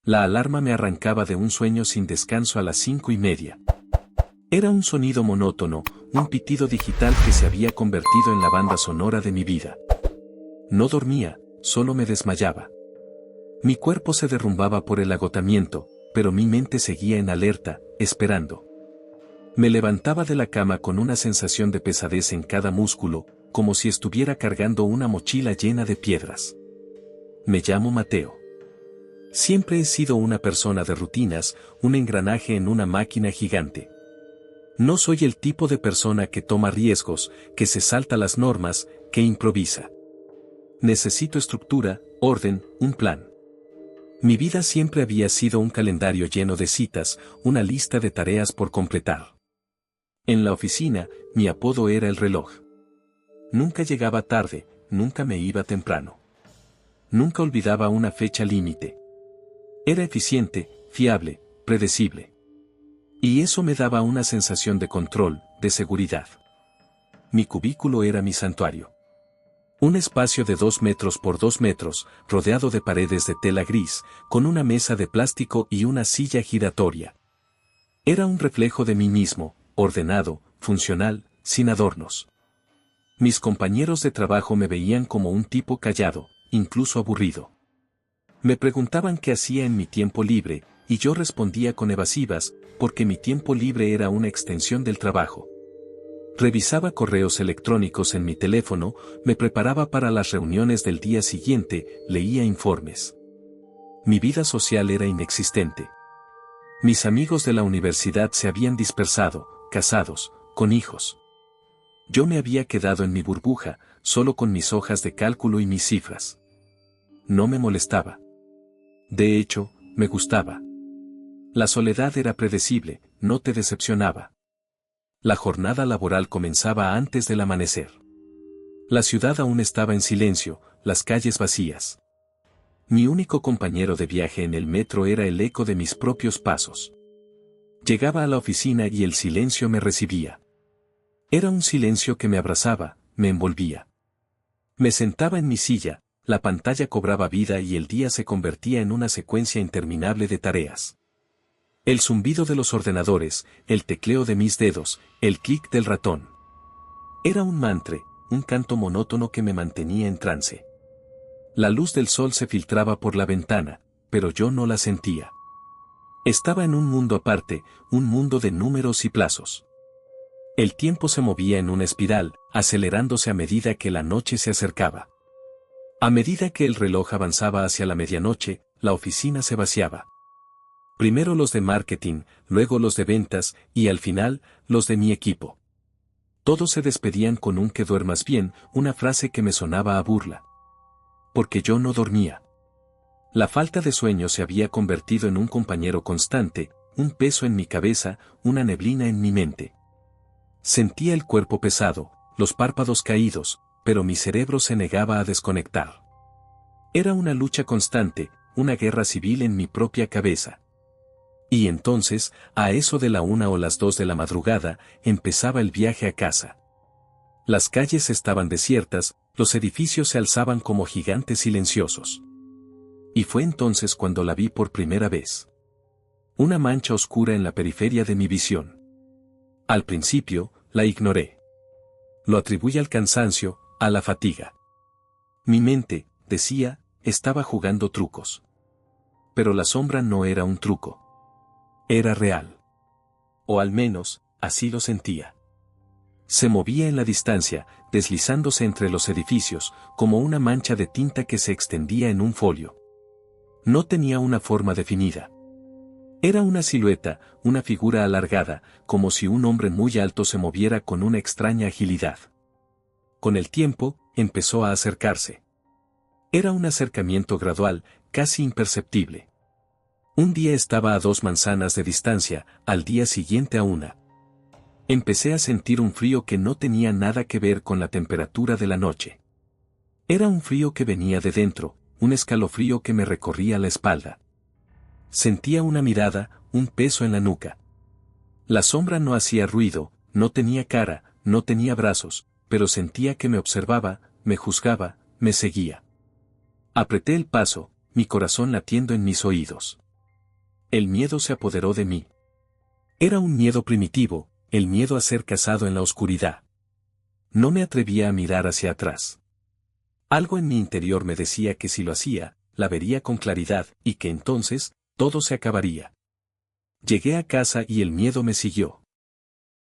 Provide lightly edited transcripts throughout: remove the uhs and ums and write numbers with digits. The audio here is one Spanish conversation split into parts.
La alarma me arrancaba de un sueño sin descanso a las 5:30. Era un sonido monótono, un pitido digital que se había convertido en la banda sonora de mi vida. No dormía, solo me desmayaba. Mi cuerpo se derrumbaba por el agotamiento, pero mi mente seguía en alerta, esperando. Me levantaba de la cama con una sensación de pesadez en cada músculo, como si estuviera cargando una mochila llena de piedras. Me llamo Mateo. Siempre he sido una persona de rutinas, un engranaje en una máquina gigante. No soy el tipo de persona que toma riesgos, que se salta las normas, que improvisa. Necesito estructura, orden, un plan. Mi vida siempre había sido un calendario lleno de citas, una lista de tareas por completar. En la oficina, mi apodo era el reloj. Nunca llegaba tarde, nunca me iba temprano. Nunca olvidaba una fecha límite. Era eficiente, fiable, predecible. Y eso me daba una sensación de control, de seguridad. Mi cubículo era mi santuario. Un espacio de 2 metros por 2 metros, rodeado de paredes de tela gris, con una mesa de plástico y una silla giratoria. Era un reflejo de mí mismo, ordenado, funcional, sin adornos. Mis compañeros de trabajo me veían como un tipo callado, incluso aburrido. Me preguntaban qué hacía en mi tiempo libre, y yo respondía con evasivas, porque mi tiempo libre era una extensión del trabajo. Revisaba correos electrónicos en mi teléfono, me preparaba para las reuniones del día siguiente, leía informes. Mi vida social era inexistente. Mis amigos de la universidad se habían dispersado, casados, con hijos. Yo me había quedado en mi burbuja, solo con mis hojas de cálculo y mis cifras. No me molestaba. De hecho, me gustaba. La soledad era predecible, no te decepcionaba. La jornada laboral comenzaba antes del amanecer. La ciudad aún estaba en silencio, las calles vacías. Mi único compañero de viaje en el metro era el eco de mis propios pasos. Llegaba a la oficina y el silencio me recibía. Era un silencio que me abrazaba, me envolvía. Me sentaba en mi silla, la pantalla cobraba vida y el día se convertía en una secuencia interminable de tareas. El zumbido de los ordenadores, el tecleo de mis dedos, el clic del ratón. Era un mantra, un canto monótono que me mantenía en trance. La luz del sol se filtraba por la ventana, pero yo no la sentía. Estaba en un mundo aparte, un mundo de números y plazos. El tiempo se movía en una espiral, acelerándose a medida que la noche se acercaba. A medida que el reloj avanzaba hacia la medianoche, la oficina se vaciaba. Primero los de marketing, luego los de ventas, y al final, los de mi equipo. Todos se despedían con un "que duermas bien", una frase que me sonaba a burla. Porque yo no dormía. La falta de sueño se había convertido en un compañero constante, un peso en mi cabeza, una neblina en mi mente. Sentía el cuerpo pesado, los párpados caídos, pero mi cerebro se negaba a desconectar. Era una lucha constante, una guerra civil en mi propia cabeza. Y entonces, a eso de la 1 o las 2 de la madrugada, empezaba el viaje a casa. Las calles estaban desiertas, los edificios se alzaban como gigantes silenciosos. Y fue entonces cuando la vi por primera vez. Una mancha oscura en la periferia de mi visión. Al principio, la ignoré. Lo atribuí al cansancio, a la fatiga. Mi mente, decía, estaba jugando trucos. Pero la sombra no era un truco. Era real. O al menos, así lo sentía. Se movía en la distancia, deslizándose entre los edificios, como una mancha de tinta que se extendía en un folio. No tenía una forma definida. Era una silueta, una figura alargada, como si un hombre muy alto se moviera con una extraña agilidad. Con el tiempo, empezó a acercarse. Era un acercamiento gradual, casi imperceptible. Un día estaba a 2 manzanas de distancia, al día siguiente a 1. Empecé a sentir un frío que no tenía nada que ver con la temperatura de la noche. Era un frío que venía de dentro, un escalofrío que me recorría la espalda. Sentía una mirada, un peso en la nuca. La sombra no hacía ruido, no tenía cara, no tenía brazos, pero sentía que me observaba, me juzgaba, me seguía. Apreté el paso, mi corazón latiendo en mis oídos. El miedo se apoderó de mí. Era un miedo primitivo, el miedo a ser cazado en la oscuridad. No me atrevía a mirar hacia atrás. Algo en mi interior me decía que si lo hacía, la vería con claridad y que entonces, todo se acabaría. Llegué a casa y el miedo me siguió.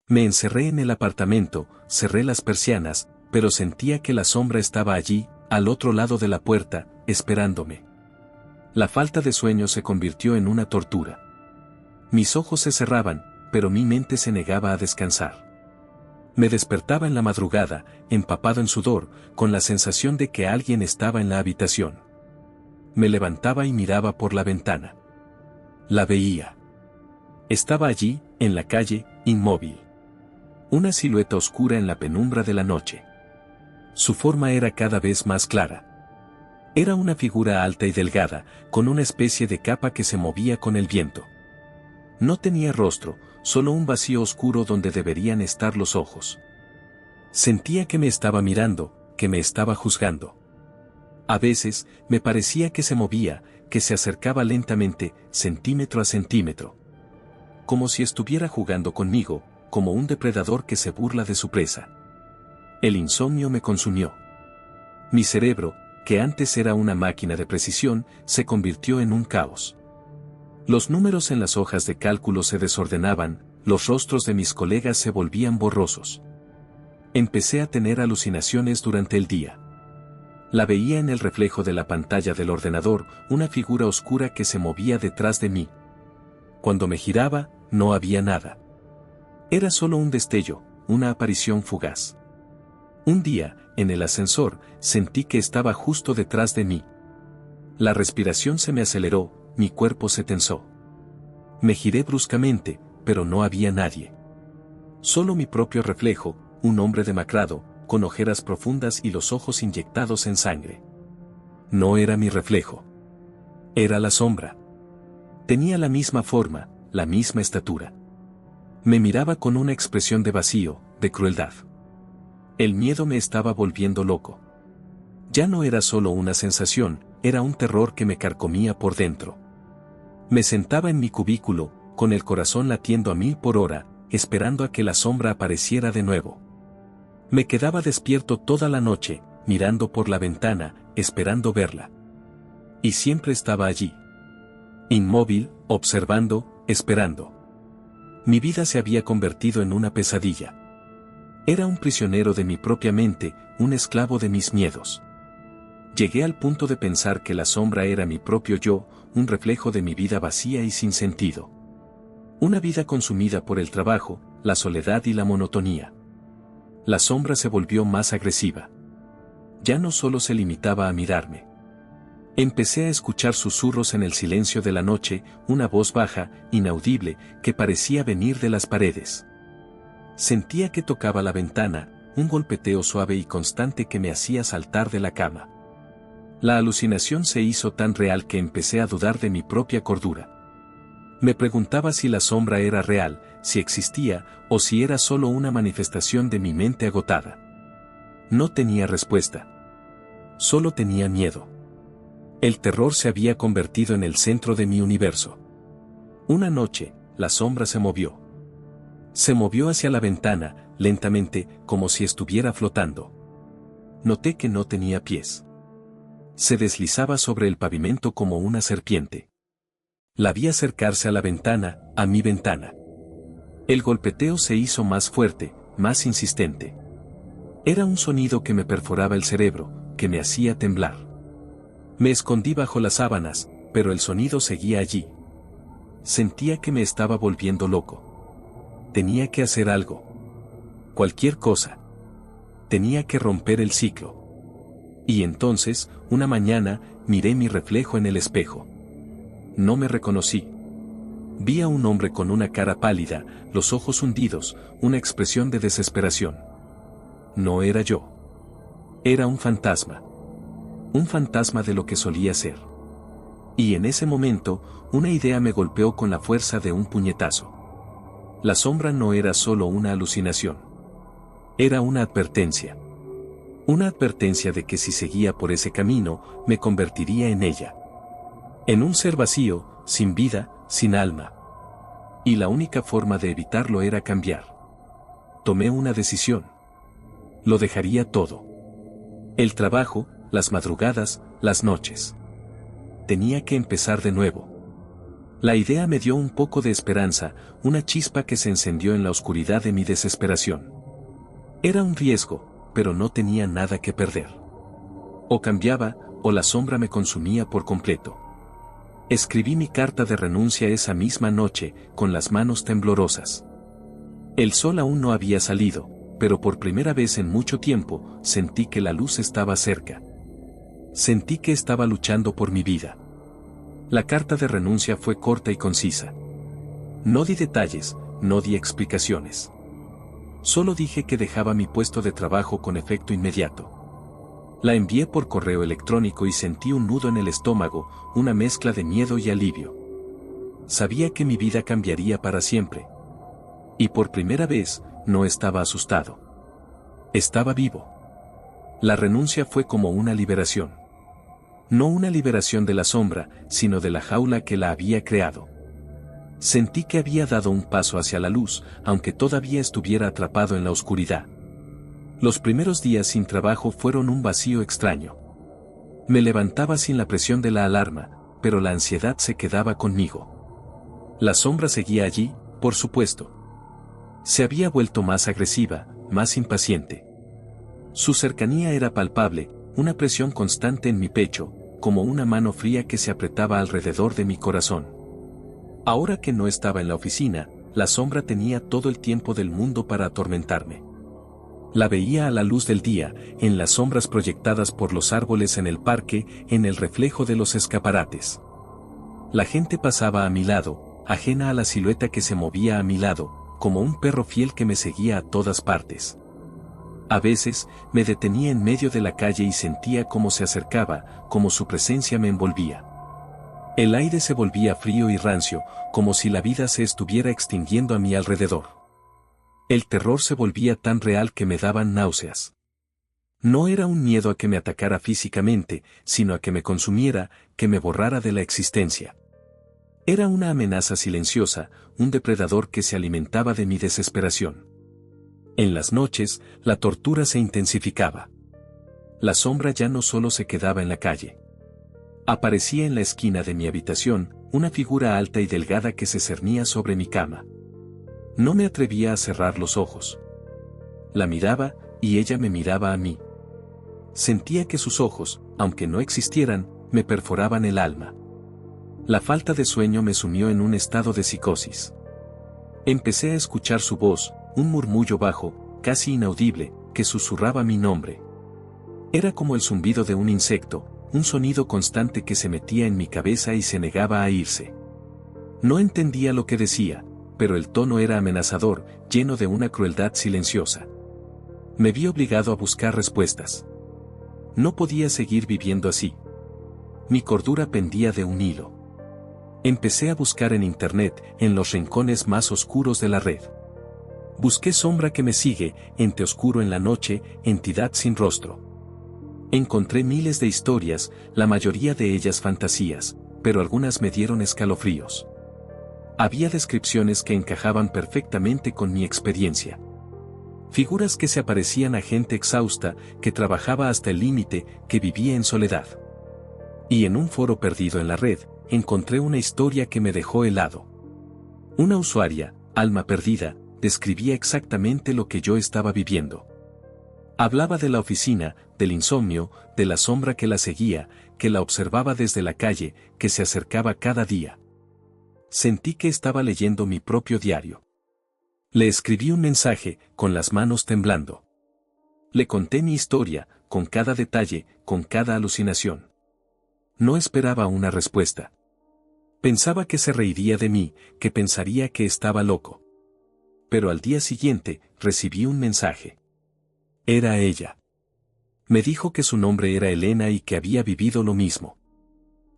Me encerré en el apartamento, cerré las persianas, pero sentía que la sombra estaba allí, al otro lado de la puerta, esperándome. La falta de sueño se convirtió en una tortura. Mis ojos se cerraban, pero mi mente se negaba a descansar. Me despertaba en la madrugada, empapado en sudor, con la sensación de que alguien estaba en la habitación. Me levantaba y miraba por la ventana. La veía. Estaba allí, en la calle, inmóvil. Una silueta oscura en la penumbra de la noche. Su forma era cada vez más clara. Era una figura alta y delgada, con una especie de capa que se movía con el viento. No tenía rostro, solo un vacío oscuro donde deberían estar los ojos. Sentía que me estaba mirando, que me estaba juzgando. A veces, me parecía que se movía, que se acercaba lentamente, centímetro a centímetro. Como si estuviera jugando conmigo, como un depredador que se burla de su presa. El insomnio me consumió. Mi cerebro, que antes era una máquina de precisión, se convirtió en un caos. Los números en las hojas de cálculo se desordenaban, los rostros de mis colegas se volvían borrosos. Empecé a tener alucinaciones durante el día. La veía en el reflejo de la pantalla del ordenador, una figura oscura que se movía detrás de mí. Cuando me giraba, no había nada. Era solo un destello, una aparición fugaz. Un día, en el ascensor, sentí que estaba justo detrás de mí. La respiración se me aceleró, mi cuerpo se tensó. Me giré bruscamente, pero no había nadie. Solo mi propio reflejo, un hombre demacrado, con ojeras profundas y los ojos inyectados en sangre. No era mi reflejo. Era la sombra. Tenía la misma forma, la misma estatura. Me miraba con una expresión de vacío, de crueldad. El miedo me estaba volviendo loco. Ya no era solo una sensación, era un terror que me carcomía por dentro. Me sentaba en mi cubículo, con el corazón latiendo a 1000 por hora, esperando a que la sombra apareciera de nuevo. Me quedaba despierto toda la noche, mirando por la ventana, esperando verla. Y siempre estaba allí. Inmóvil, observando, esperando. Mi vida se había convertido en una pesadilla. Era un prisionero de mi propia mente, un esclavo de mis miedos. Llegué al punto de pensar que la sombra era mi propio yo, un reflejo de mi vida vacía y sin sentido. Una vida consumida por el trabajo, la soledad y la monotonía. La sombra se volvió más agresiva. Ya no solo se limitaba a mirarme. Empecé a escuchar susurros en el silencio de la noche, una voz baja, inaudible, que parecía venir de las paredes. Sentía que tocaba la ventana, un golpeteo suave y constante que me hacía saltar de la cama. La alucinación se hizo tan real que empecé a dudar de mi propia cordura. Me preguntaba si la sombra era real, si existía, o si era solo una manifestación de mi mente agotada. No tenía respuesta. Solo tenía miedo. El terror se había convertido en el centro de mi universo. Una noche, la sombra se movió. Se movió hacia la ventana, lentamente, como si estuviera flotando. Noté que no tenía pies. Se deslizaba sobre el pavimento como una serpiente. La vi acercarse a la ventana, a mi ventana. El golpeteo se hizo más fuerte, más insistente. Era un sonido que me perforaba el cerebro, que me hacía temblar. Me escondí bajo las sábanas, pero el sonido seguía allí. Sentía que me estaba volviendo loco. Tenía que hacer algo. Cualquier cosa. Tenía que romper el ciclo. Y entonces, una mañana, miré mi reflejo en el espejo. No me reconocí. Vi a un hombre con una cara pálida, los ojos hundidos, una expresión de desesperación. No era yo. Era un fantasma. Un fantasma de lo que solía ser. Y en ese momento, una idea me golpeó con la fuerza de un puñetazo. La sombra no era solo una alucinación. Era una advertencia. Una advertencia de que si seguía por ese camino, me convertiría en ella. En un ser vacío, sin vida, sin alma. Y la única forma de evitarlo era cambiar. Tomé una decisión. Lo dejaría todo. El trabajo, las madrugadas, las noches. Tenía que empezar de nuevo. La idea me dio un poco de esperanza, una chispa que se encendió en la oscuridad de mi desesperación. Era un riesgo, pero no tenía nada que perder. O cambiaba, o la sombra me consumía por completo. Escribí mi carta de renuncia esa misma noche, con las manos temblorosas. El sol aún no había salido, pero por primera vez en mucho tiempo, sentí que la luz estaba cerca. Sentí que estaba luchando por mi vida. La carta de renuncia fue corta y concisa. No di detalles, no di explicaciones. Solo dije que dejaba mi puesto de trabajo con efecto inmediato. La envié por correo electrónico y sentí un nudo en el estómago, una mezcla de miedo y alivio. Sabía que mi vida cambiaría para siempre. Y por primera vez, no estaba asustado. Estaba vivo. La renuncia fue como una liberación. No una liberación de la sombra, sino de la jaula que la había creado. Sentí que había dado un paso hacia la luz, aunque todavía estuviera atrapado en la oscuridad. Los primeros días sin trabajo fueron un vacío extraño. Me levantaba sin la presión de la alarma, pero la ansiedad se quedaba conmigo. La sombra seguía allí, por supuesto. Se había vuelto más agresiva, más impaciente. Su cercanía era palpable, una presión constante en mi pecho, como una mano fría que se apretaba alrededor de mi corazón. Ahora que no estaba en la oficina, la sombra tenía todo el tiempo del mundo para atormentarme. La veía a la luz del día, en las sombras proyectadas por los árboles en el parque, en el reflejo de los escaparates. La gente pasaba a mi lado, ajena a la silueta que se movía a mi lado, como un perro fiel que me seguía a todas partes. A veces, me detenía en medio de la calle y sentía cómo se acercaba, como su presencia me envolvía. El aire se volvía frío y rancio, como si la vida se estuviera extinguiendo a mi alrededor. El terror se volvía tan real que me daban náuseas. No era un miedo a que me atacara físicamente, sino a que me consumiera, que me borrara de la existencia. Era una amenaza silenciosa, un depredador que se alimentaba de mi desesperación. En las noches, la tortura se intensificaba. La sombra ya no solo se quedaba en la calle. Aparecía en la esquina de mi habitación, una figura alta y delgada que se cernía sobre mi cama. No me atrevía a cerrar los ojos. La miraba, y ella me miraba a mí. Sentía que sus ojos, aunque no existieran, me perforaban el alma. La falta de sueño me sumió en un estado de psicosis. Empecé a escuchar su voz, un murmullo bajo, casi inaudible, que susurraba mi nombre. Era como el zumbido de un insecto, un sonido constante que se metía en mi cabeza y se negaba a irse. No entendía lo que decía, pero el tono era amenazador, lleno de una crueldad silenciosa. Me vi obligado a buscar respuestas. No podía seguir viviendo así. Mi cordura pendía de un hilo. Empecé a buscar en internet, en los rincones más oscuros de la red. Busqué sombra que me sigue, ente oscuro en la noche, entidad sin rostro. Encontré miles de historias, la mayoría de ellas fantasías, pero algunas me dieron escalofríos. Había descripciones que encajaban perfectamente con mi experiencia. Figuras que se aparecían a gente exhausta, que trabajaba hasta el límite, que vivía en soledad. Y en un foro perdido en la red, encontré una historia que me dejó helado. Una usuaria, alma perdida, describía exactamente lo que yo estaba viviendo. Hablaba de la oficina, del insomnio, de la sombra que la seguía, que la observaba desde la calle, que se acercaba cada día. Sentí que estaba leyendo mi propio diario. Le escribí un mensaje, con las manos temblando. Le conté mi historia, con cada detalle, con cada alucinación. No esperaba una respuesta. Pensaba que se reiría de mí, que pensaría que estaba loco. Pero al día siguiente, recibí un mensaje. Era ella. Me dijo que su nombre era Elena y que había vivido lo mismo.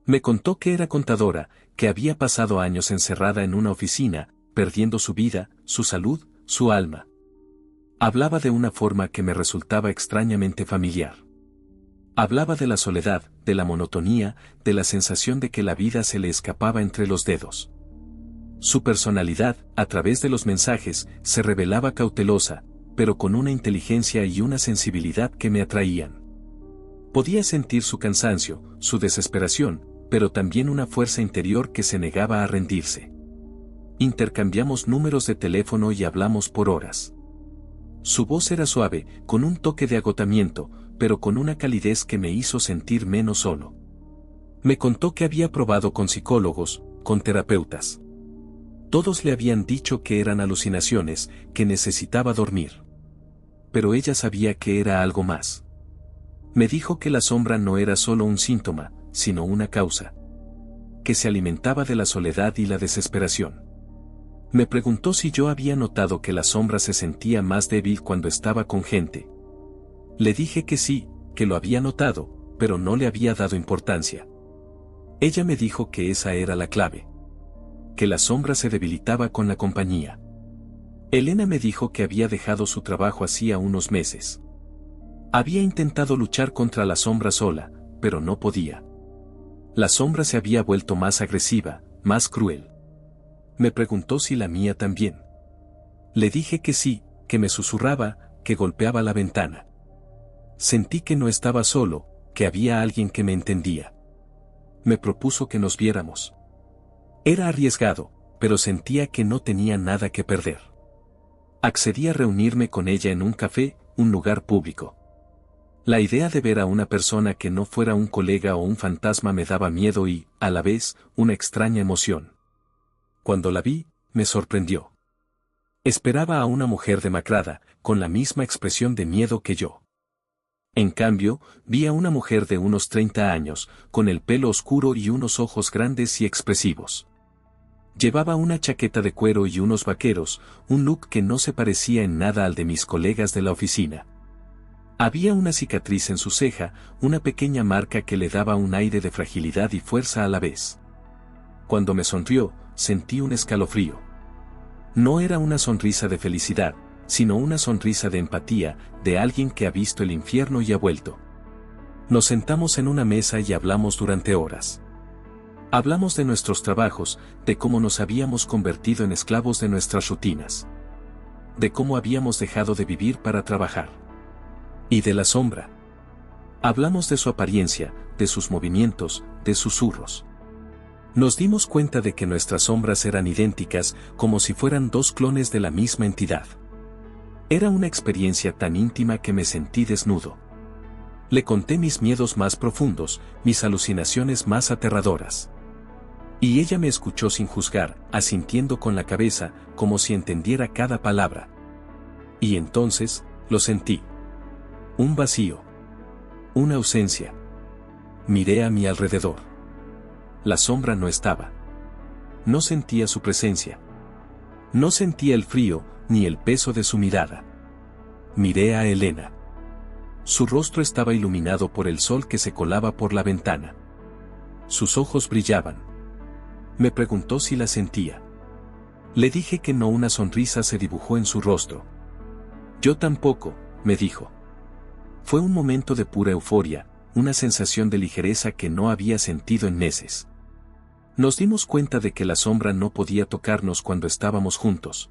Me contó que era contadora, que había pasado años encerrada en una oficina, perdiendo su vida, su salud, su alma. Hablaba de una forma que me resultaba extrañamente familiar. Hablaba de la soledad, de la monotonía, de la sensación de que la vida se le escapaba entre los dedos. Su personalidad, a través de los mensajes, se revelaba cautelosa, pero con una inteligencia y una sensibilidad que me atraían. Podía sentir su cansancio, su desesperación, pero también una fuerza interior que se negaba a rendirse. Intercambiamos números de teléfono y hablamos por horas. Su voz era suave, con un toque de agotamiento, pero con una calidez que me hizo sentir menos solo. Me contó que había probado con psicólogos, con terapeutas. Todos le habían dicho que eran alucinaciones, que necesitaba dormir. Pero ella sabía que era algo más. Me dijo que la sombra no era solo un síntoma, sino una causa. Que se alimentaba de la soledad y la desesperación. Me preguntó si yo había notado que la sombra se sentía más débil cuando estaba con gente. Le dije que sí, que lo había notado, pero no le había dado importancia. Ella me dijo que esa era la clave. Que la sombra se debilitaba con la compañía. Elena me dijo que había dejado su trabajo hacía unos meses. Había intentado luchar contra la sombra sola, pero no podía. La sombra se había vuelto más agresiva, más cruel. Me preguntó si la mía también. Le dije que sí, que me susurraba, que golpeaba la ventana. Sentí que no estaba solo, que había alguien que me entendía. Me propuso que nos viéramos. Era arriesgado, pero sentía que no tenía nada que perder. Accedí a reunirme con ella en un café, un lugar público. La idea de ver a una persona que no fuera un colega o un fantasma me daba miedo y, a la vez, una extraña emoción. Cuando la vi, me sorprendió. Esperaba a una mujer demacrada, con la misma expresión de miedo que yo. En cambio, vi a una mujer de unos 30 años, con el pelo oscuro y unos ojos grandes y expresivos. Llevaba una chaqueta de cuero y unos vaqueros, un look que no se parecía en nada al de mis colegas de la oficina. Había una cicatriz en su ceja, una pequeña marca que le daba un aire de fragilidad y fuerza a la vez. Cuando me sonrió, sentí un escalofrío. No era una sonrisa de felicidad, sino una sonrisa de empatía, de alguien que ha visto el infierno y ha vuelto. Nos sentamos en una mesa y hablamos durante horas. Hablamos de nuestros trabajos, de cómo nos habíamos convertido en esclavos de nuestras rutinas. De cómo habíamos dejado de vivir para trabajar. Y de la sombra. Hablamos de su apariencia, de sus movimientos, de susurros. Nos dimos cuenta de que nuestras sombras eran idénticas, como si fueran dos clones de la misma entidad. Era una experiencia tan íntima que me sentí desnudo. Le conté mis miedos más profundos, mis alucinaciones más aterradoras. Y ella me escuchó sin juzgar, asintiendo con la cabeza, como si entendiera cada palabra. Y entonces, lo sentí. Un vacío. Una ausencia. Miré a mi alrededor. La sombra no estaba. No sentía su presencia. No sentía el frío, ni el peso de su mirada. Miré a Elena. Su rostro estaba iluminado por el sol que se colaba por la ventana. Sus ojos brillaban. Me preguntó si la sentía. Le dije que no, una sonrisa se dibujó en su rostro. Yo tampoco, me dijo. Fue un momento de pura euforia, una sensación de ligereza que no había sentido en meses. Nos dimos cuenta de que la sombra no podía tocarnos cuando estábamos juntos.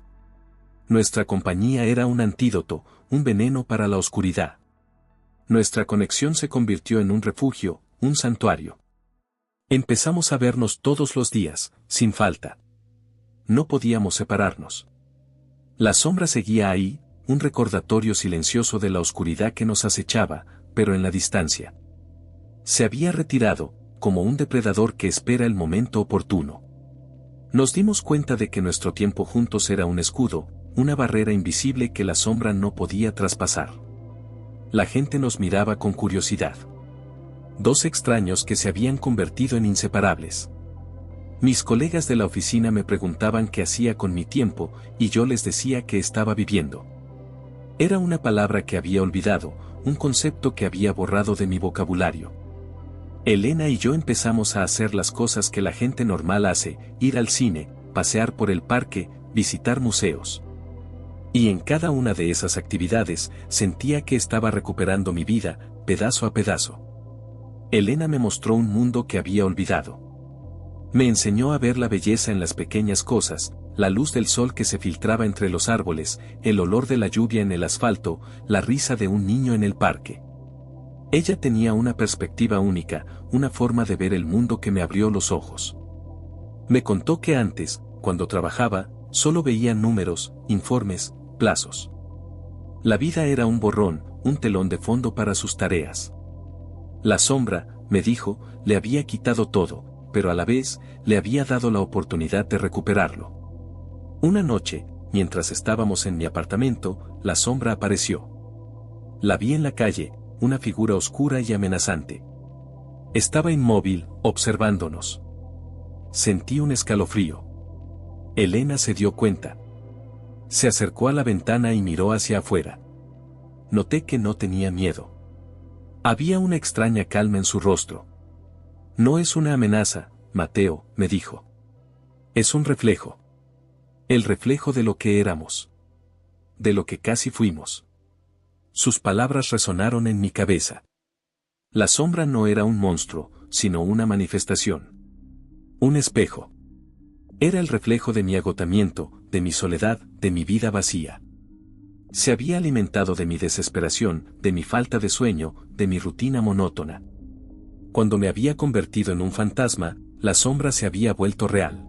Nuestra compañía era un antídoto, un veneno para la oscuridad. Nuestra conexión se convirtió en un refugio, un santuario. Empezamos a vernos todos los días, sin falta. No podíamos separarnos. La sombra seguía ahí, un recordatorio silencioso de la oscuridad que nos acechaba, pero en la distancia. Se había retirado, como un depredador que espera el momento oportuno. Nos dimos cuenta de que nuestro tiempo juntos era un escudo, una barrera invisible que la sombra no podía traspasar. La gente nos miraba con curiosidad. Dos extraños que se habían convertido en inseparables. Mis colegas de la oficina me preguntaban qué hacía con mi tiempo, y yo les decía que estaba viviendo. Era una palabra que había olvidado, un concepto que había borrado de mi vocabulario. Elena y yo empezamos a hacer las cosas que la gente normal hace, ir al cine, pasear por el parque, visitar museos. Y en cada una de esas actividades, sentía que estaba recuperando mi vida, pedazo a pedazo. Elena me mostró un mundo que había olvidado. Me enseñó a ver la belleza en las pequeñas cosas, la luz del sol que se filtraba entre los árboles, el olor de la lluvia en el asfalto, la risa de un niño en el parque. Ella tenía una perspectiva única, una forma de ver el mundo que me abrió los ojos. Me contó que antes, cuando trabajaba, solo veía números, informes, plazos. La vida era un borrón, un telón de fondo para sus tareas. La sombra, me dijo, le había quitado todo, pero a la vez, le había dado la oportunidad de recuperarlo. Una noche, mientras estábamos en mi apartamento, la sombra apareció. La vi en la calle, una figura oscura y amenazante. Estaba inmóvil, observándonos. Sentí un escalofrío. Elena se dio cuenta. Se acercó a la ventana y miró hacia afuera. Noté que no tenía miedo. Había una extraña calma en su rostro. No es una amenaza, Mateo, me dijo. Es un reflejo. El reflejo de lo que éramos. De lo que casi fuimos. Sus palabras resonaron en mi cabeza. La sombra no era un monstruo, sino una manifestación. Un espejo. Era el reflejo de mi agotamiento, de mi soledad, de mi vida vacía. Se había alimentado de mi desesperación, de mi falta de sueño, de mi rutina monótona. Cuando me había convertido en un fantasma, la sombra se había vuelto real.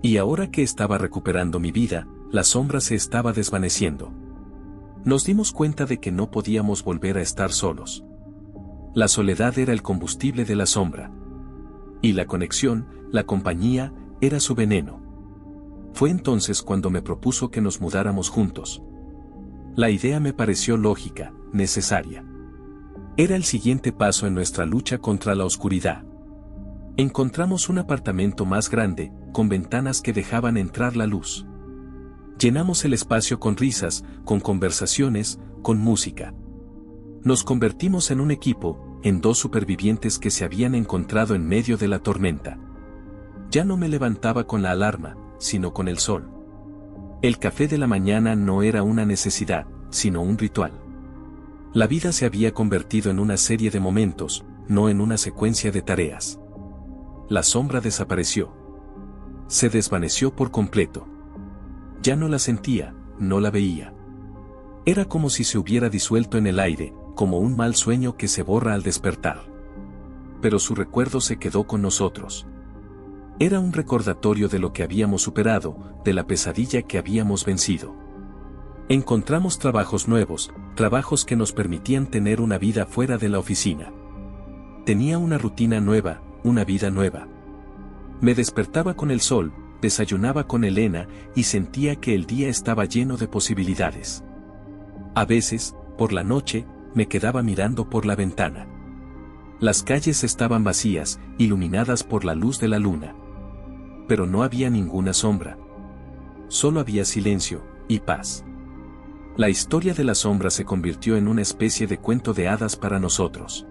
Y ahora que estaba recuperando mi vida, la sombra se estaba desvaneciendo. Nos dimos cuenta de que no podíamos volver a estar solos. La soledad era el combustible de la sombra. Y la conexión, la compañía, era su veneno. Fue entonces cuando me propuso que nos mudáramos juntos. La idea me pareció lógica, necesaria. Era el siguiente paso en nuestra lucha contra la oscuridad. Encontramos un apartamento más grande, con ventanas que dejaban entrar la luz. Llenamos el espacio con risas, con conversaciones, con música. Nos convertimos en un equipo, en dos supervivientes que se habían encontrado en medio de la tormenta. Ya no me levantaba con la alarma, sino con el sol. El café de la mañana no era una necesidad, sino un ritual. La vida se había convertido en una serie de momentos, no en una secuencia de tareas. La sombra desapareció. Se desvaneció por completo. Ya no la sentía, no la veía. Era como si se hubiera disuelto en el aire, como un mal sueño que se borra al despertar. Pero su recuerdo se quedó con nosotros. Era un recordatorio de lo que habíamos superado, de la pesadilla que habíamos vencido. Encontramos trabajos nuevos, trabajos que nos permitían tener una vida fuera de la oficina. Tenía una rutina nueva, una vida nueva. Me despertaba con el sol, desayunaba con Elena y sentía que el día estaba lleno de posibilidades. A veces, por la noche, me quedaba mirando por la ventana. Las calles estaban vacías, iluminadas por la luz de la luna. Pero no había ninguna sombra. Solo había silencio y paz. La historia de la sombra se convirtió en una especie de cuento de hadas para nosotros.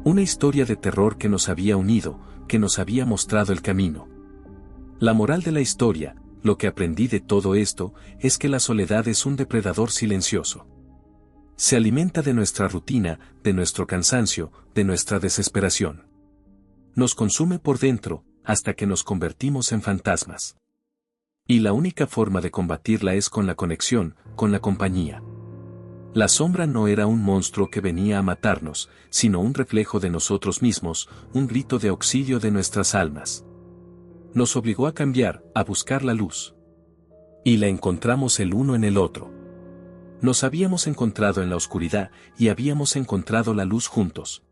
Una historia de terror que nos había unido, que nos había mostrado el camino. La moral de la historia, lo que aprendí de todo esto, es que la soledad es un depredador silencioso. Se alimenta de nuestra rutina, de nuestro cansancio, de nuestra desesperación. Nos consume por dentro, hasta que nos convertimos en fantasmas. Y la única forma de combatirla es con la conexión, con la compañía. La sombra no era un monstruo que venía a matarnos, sino un reflejo de nosotros mismos, un grito de auxilio de nuestras almas. Nos obligó a cambiar, a buscar la luz. Y la encontramos el uno en el otro. Nos habíamos encontrado en la oscuridad y habíamos encontrado la luz juntos.